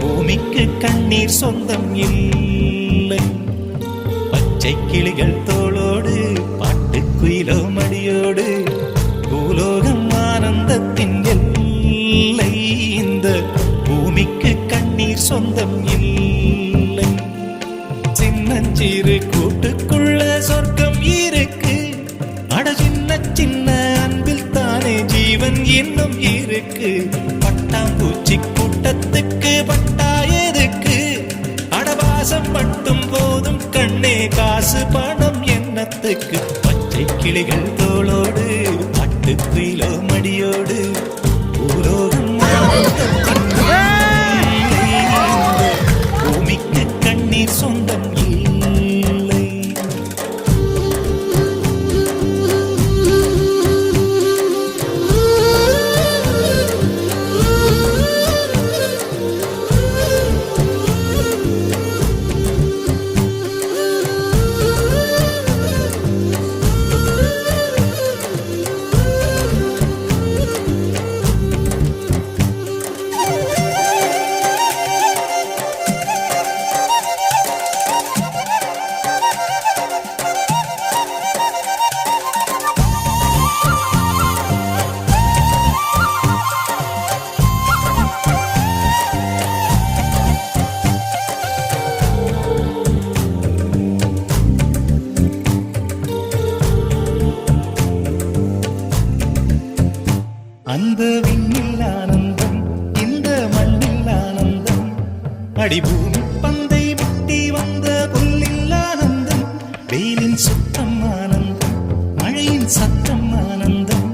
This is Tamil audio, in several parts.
பூமிக்கு கண்ணீர் சொந்தம் இல்லை. பச்சை கிளிகள் தோளோடு பாட்டுக்குயிலோ மடியோடு பூலோகம் ஆனந்தத்தின் எல்லை. இந்த பூமிக்கு கண்ணீர் சொந்தம் இல்லை. சின்னஞ்சிறு கூட்டுக்குள்ள சொர்க்கம் இருக்கு. அட சின்ன சின்ன அன்பில் தானே ஜீவன் இன்னும் இருக்கு. பட்டாம்பூச்சி கூட்டத்துக்கு பட்டா எதுக்கு? அடவாசம் மட்டும் போதும் கண்ணே, காசு பணம் என்னத்துக்கு? பச்சை கிளிகள் தோளோடு பாட்டுக்குயிலோ மடியோடு பூலோகம் பூமிக்கு கண்ணீர் சொந்தம் இல்லை. அந்த விண்ணில் ஆனந்தம், இந்த மண்ணில் ஆனந்தம். அடிபூமி பந்தை முட்டி வந்த புல்லில் ஆனந்தம். வெயிலின் சுத்தம் ஆனந்தம், மழையின் சத்தம் ஆனந்தம்.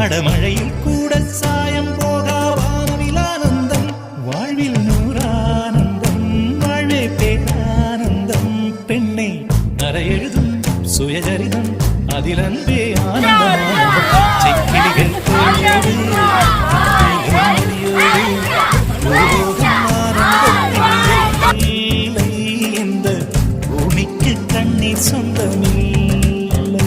அடமழையில் கூட சாயம் போகா வானவில் ஆனந்தம். வாழ்வில் நூறானந்தம், வாழ்வே பேரானந்தம். பெண்ணை அறை எழுதும் சுயசரிதம், அதில் அன்பே ஆனந்தம். செக்கிளிகள் இந்த பூமிக்கு கண்ணீர் சொந்தமில்லை.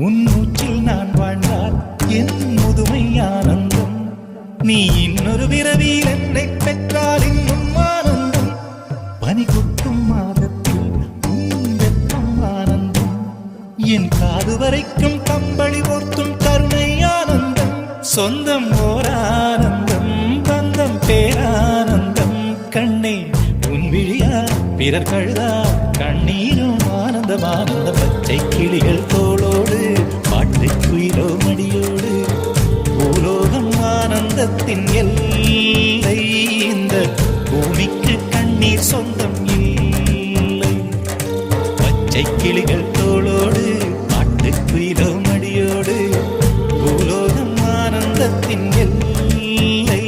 உன் மூச்சில் நான் வாழ்ந்தால் என் முதுமை ஆனந்தம். நீ இன்னொரு விரவியில் என்னை பெற்றால் இன்னும் ஆனந்தம். பனி கொட்டும் மாதத்தில் உன் வெப்பம் ஆனந்தம். என் காது வரைக்கும் கம்பளி போர்த்தும் கருணை ஆனந்தம். சொந்தம் ஓர் ஆனந்தம், பந்தம் பேரானந்தம். கண்ணே உன் விழியா பிறர் கழுதா கண்ணீரும் ஆனந்தம் ஆனந்த. பச்சை கிளிகள் தோளோடு பாட்டுக்குயிலோ மடியோடு பூலோகம் ஆனந்தத்தின் எல்லை. இந்த பூமிக்கு கண்ணீர் சொந்தம் இல்லை. பச்சை கிளிகள் தோளோடு பாட்டுக்குயிலோ மடியோடு பூலோகம் ஆனந்தத்தின் எல்லை.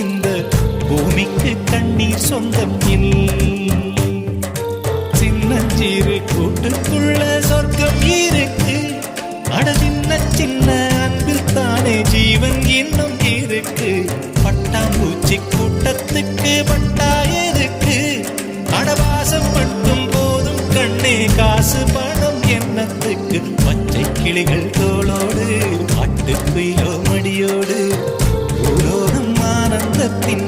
இந்த பூமிக்கு கண்ணீர் சொந்தம் இல்லை. சின்னஞ்சிறு கூட்டுக்குள்ள சொர்க்கம் இருக்கு. அட சின்ன சின்ன அன்பில் தானே ஜீவன் இன்னும் இருக்கு. பட்டாம்பூச்சி கூட்டத்துக்கு பட்டா எதுக்கு? அடவாசம் மட்டும் போதும் கண்ணே, காசு பணம் என்னத்துக்கு? பச்சை கிளிகள் தோளோடு பாட்டுக்குயிலோ மடியோடு பூலோகம் ஆனந்தத்தின்